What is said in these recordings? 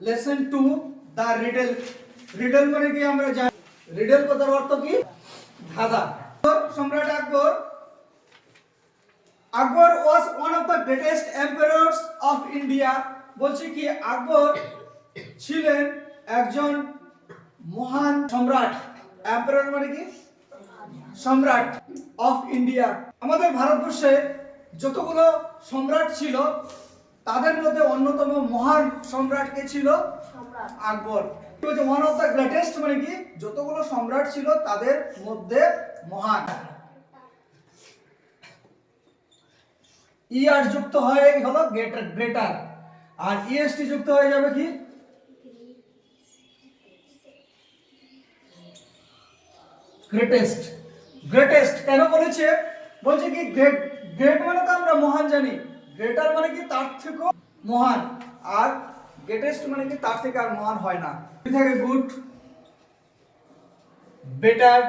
Lesson 2 the riddle. Riddle মানে কি আমরা জানি, রিডল কথার অর্থ কি? ধাঁধা। সম্রাট Akbar, Akbar was one of the greatest emperors of India. বলছি কি আকবর ছিলেন একজন মহান সম্রাট। এম্পারার মানে কি? সম্রাট অফ ইন্ডিয়া। আমাদের ভারতবর্ষে যতগুলো সম্রাট ছিল তাদের মধ্যে অন্যতম মহান সম্রাট কে ছিল? আকবর। ওয়ান অফ দ্য গ্রেটেস্ট মানে কি? যতগুলো সম্রাট ছিল তাদের মধ্যে মহান। আর যুক্ত হয়ে হলো গ্রেটার, আর ইএসটি যুক্ত হয়ে যাবে কি? গ্রেটেস্ট। গ্রেটেস্ট কেন বলেছে? বলছে কি গ্রেট, গ্রেট মানে তো আমরা মহান জানি, গ্রেটার মানে কি তার থেকেও মহান, আর গ্রেটেস্ট মানে কি তার থেকে আর মহান হয় না। থাকে গুড, বেটার,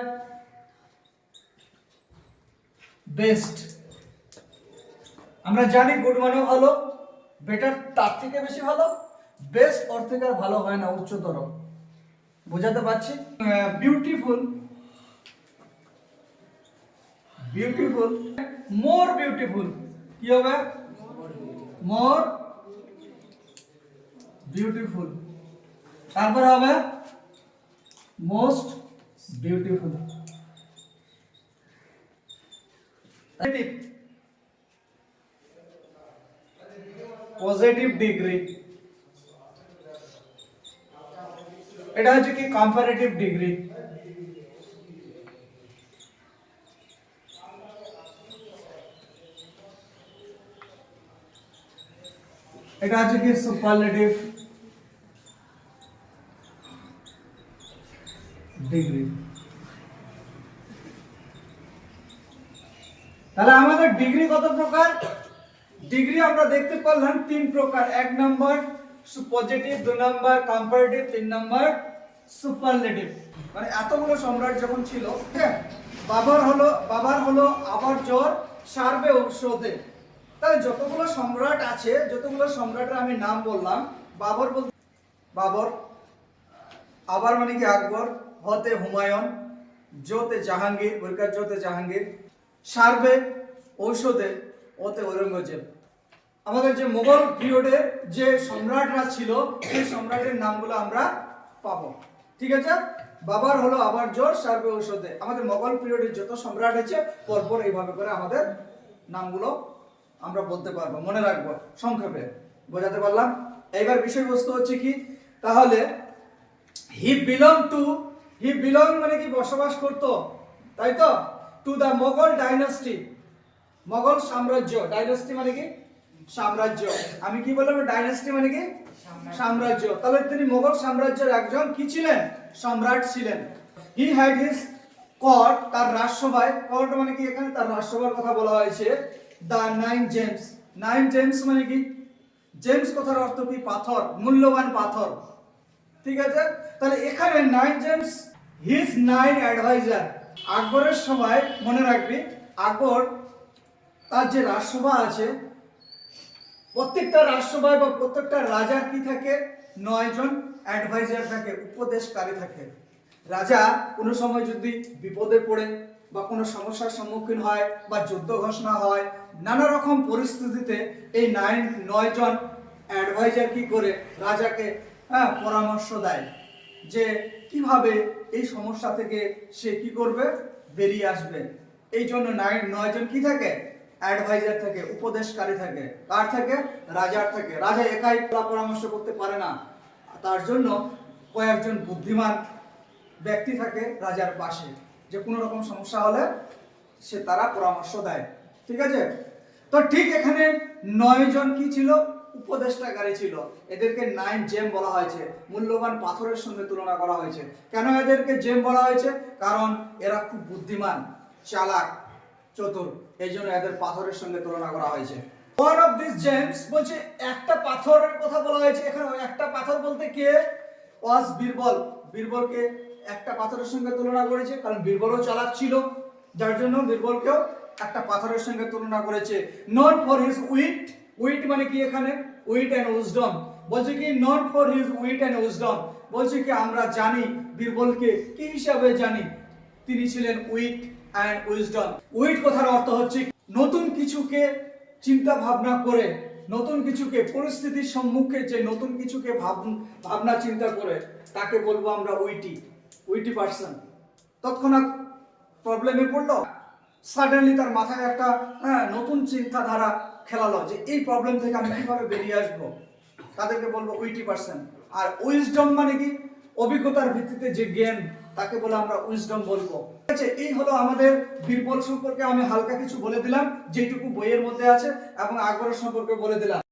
বেস্ট। আমরা জানি গুড মানে ভালো, বেটার তার থেকে বেশি ভালো, বেস্ট ওর থেকে আর ভালো হয় না, উচ্চতর। বোঝাতে পারছি? Beautiful, beautiful, more beautiful. কি হবে? More beautiful. তারপর হবে মোস্ট বিউটিফুল। পজিটিভ ডিগ্রি, এটা হচ্ছে কি কম্পারেটিভ ডিগ্রি। এটা হচ্ছে কি সুপারলেটিভ ডিগ্রি। তাহলে আমাদের ডিগ্রি কত প্রকার? ডিগ্রি আমরা দেখতে পারলাম তিন প্রকার। এক নম্বর পজিটিভ, দুই নম্বর কম্পারেটিভ, তিন নম্বর সুপারলেটিভ। মানে এতগুলো সম্রাট যখন ছিল, বাবার হলো আবার জ্বর সারবে ঔষধে। তাহলে যতগুলো সম্রাট আছে, যতগুলো সম্রাটের আমি নাম বললাম, বাবর বলতে বাবর, আবার মানে কি আকবর, হতে হুমায়ুন, জোতে জাহাঙ্গীর, বরকার জোতে জাহাঙ্গীর, সারবে ঔষধে, ওতে ঔরঙ্গজেব। আমাদের যে মোগল পিরিয়ডের যে সম্রাটরা ছিল সেই সম্রাটের নামগুলো আমরা পাবো। ঠিক আছে? বাবার হলো আবার জোর, সারবে ঔষধে। আমাদের মোগল পিরিয়ডের যত সম্রাট আছে পরপর এইভাবে করে আমাদের নামগুলো আমরা বলতে পারবো, মনে রাখবো সংক্ষেপে। বোঝাতে পারলাম? এইবার বিষয়বস্তু হচ্ছে কি, তাহলে হি বিলং মানে কি বসবাস করতো, তাই তো? To the Mughal dynasty, Mughal সাম্রাজ্য। ডাইনাস্টি মানে কি? সাম্রাজ্য। আমি কি বললাম? ডাইনাস্টি মানে কি? সাম্রাজ্য। তাহলে তিনি মোগল সাম্রাজ্যের একজন কি ছিলেন? সম্রাট ছিলেন। হি হ্যাড হিজ কোর্ট, তার রাজসভায়, কোর্ট মানে কি এখানে তার রাজসভার কথা বলা হয়েছে, দা 9 জেমস। 9 জেমস মানে কি? জেমস কথার অর্থ কি? পাথর, মূল্যবান পাথর। ঠিক আছে? তাহলে এখানে 9 জেমস, হিজ 9 অ্যাডভাইজার। আকবরের সময় মনে রাখবি, আকবর তার যে রাজসভা আছে, প্রত্যেকটা রাজসভায় বা প্রত্যেকটা রাজার কি থাকে? 9 জন অ্যাডভাইজার থাকে, উপদেশকারী থাকে। রাজা কোনো সময় যদি বিপদে পড়ে বা কোনো সমস্যার সম্মুখীন হয় বা যুদ্ধ ঘোষণা হয়, নানা রকম পরিস্থিতিতে এই 9 জন অ্যাডভাইজার কি করে রাজাকে পরামর্শ দেয় যে কিভাবে এই সমস্যা থেকে সে কি করবে, বেরিয়ে আসবে। এই জন্য 9 জন কি থাকে? অ্যাডভাইজার থাকে, উপদেশকারী থাকে। কার থাকে? রাজার থাকে। রাজা একাই পরামর্শ করতে পারে না, তার জন্য কয়েকজন বুদ্ধিমান ব্যক্তি থাকে রাজার পাশে, যে কোনো রকম সমস্যা হলে সে তারা পরামর্শ দেয়। ঠিক আছে? তো ঠিক এখানে 9 জন কি ছিল? উপদেষ্টাকারী ছিল। এদেরকে 9 জেম বলা হয়েছে, মূল্যবান পাথরের সঙ্গে তুলনা করা হয়েছে। কেন এদেরকে জেম বলা হয়েছে? কারণ এরা খুব বুদ্ধিমান, চালাক, চতুর, এই জন্য এদের পাথরের সঙ্গে তুলনা করা হয়েছে। ওয়ান অফ দিস জেমস বলছে, একটা পাথরের কথা বলা হয়েছে এখানে। একটা পাথর বলতে কে? ওয়াজ বীরবল। বীরবলকে একটা পাথরের সঙ্গে তুলনা করেছে, কারণ বীরবলও চালাক ছিল, যার জন্য বীরবলকেও একটা পাথরের সঙ্গে তুলনা করেছে। Not for his wit, wit মানে কি এখানে? Wit and wisdom. বলছে কি not for his wit and wisdom, বলছে কি আমরা জানি বীরবলকে কি হিসাবে জানি, তিনি ছিলেন উইট অ্যান্ড উইজডম। উইট কথার অর্থ হচ্ছে নতুন কিছুকে চিন্তা ভাবনা করে, নতুন কিছুকে পরিস্থিতির সম্মুখে যে নতুন কিছুকে ভাবনা চিন্তা করে তাকে বলবো আমরা উইটি পার্সন। তৎক্ষণাৎ প্রবলেমে পড়লো, সাডেনলি তার মাথায় একটা নতুন চিন্তাধারা খেলালো যে এই প্রবলেম থেকে আমি কিভাবে বেরিয়ে আসবো, তাদেরকে বলবো উইটি পার্সন। আর উইজডম মানে কি, অভিজ্ঞতার ভিত্তিতে যে জ্ঞান, তাকে বলে আমরা উইজডম বলবো। ঠিক আছে, এই হলো আমাদের বীরবল সম্পর্কে আমি হালকা কিছু বলে দিলাম, যেটুকু বইয়ের মধ্যে আছে, এবং আকবরের সম্পর্কে বলে দিলাম।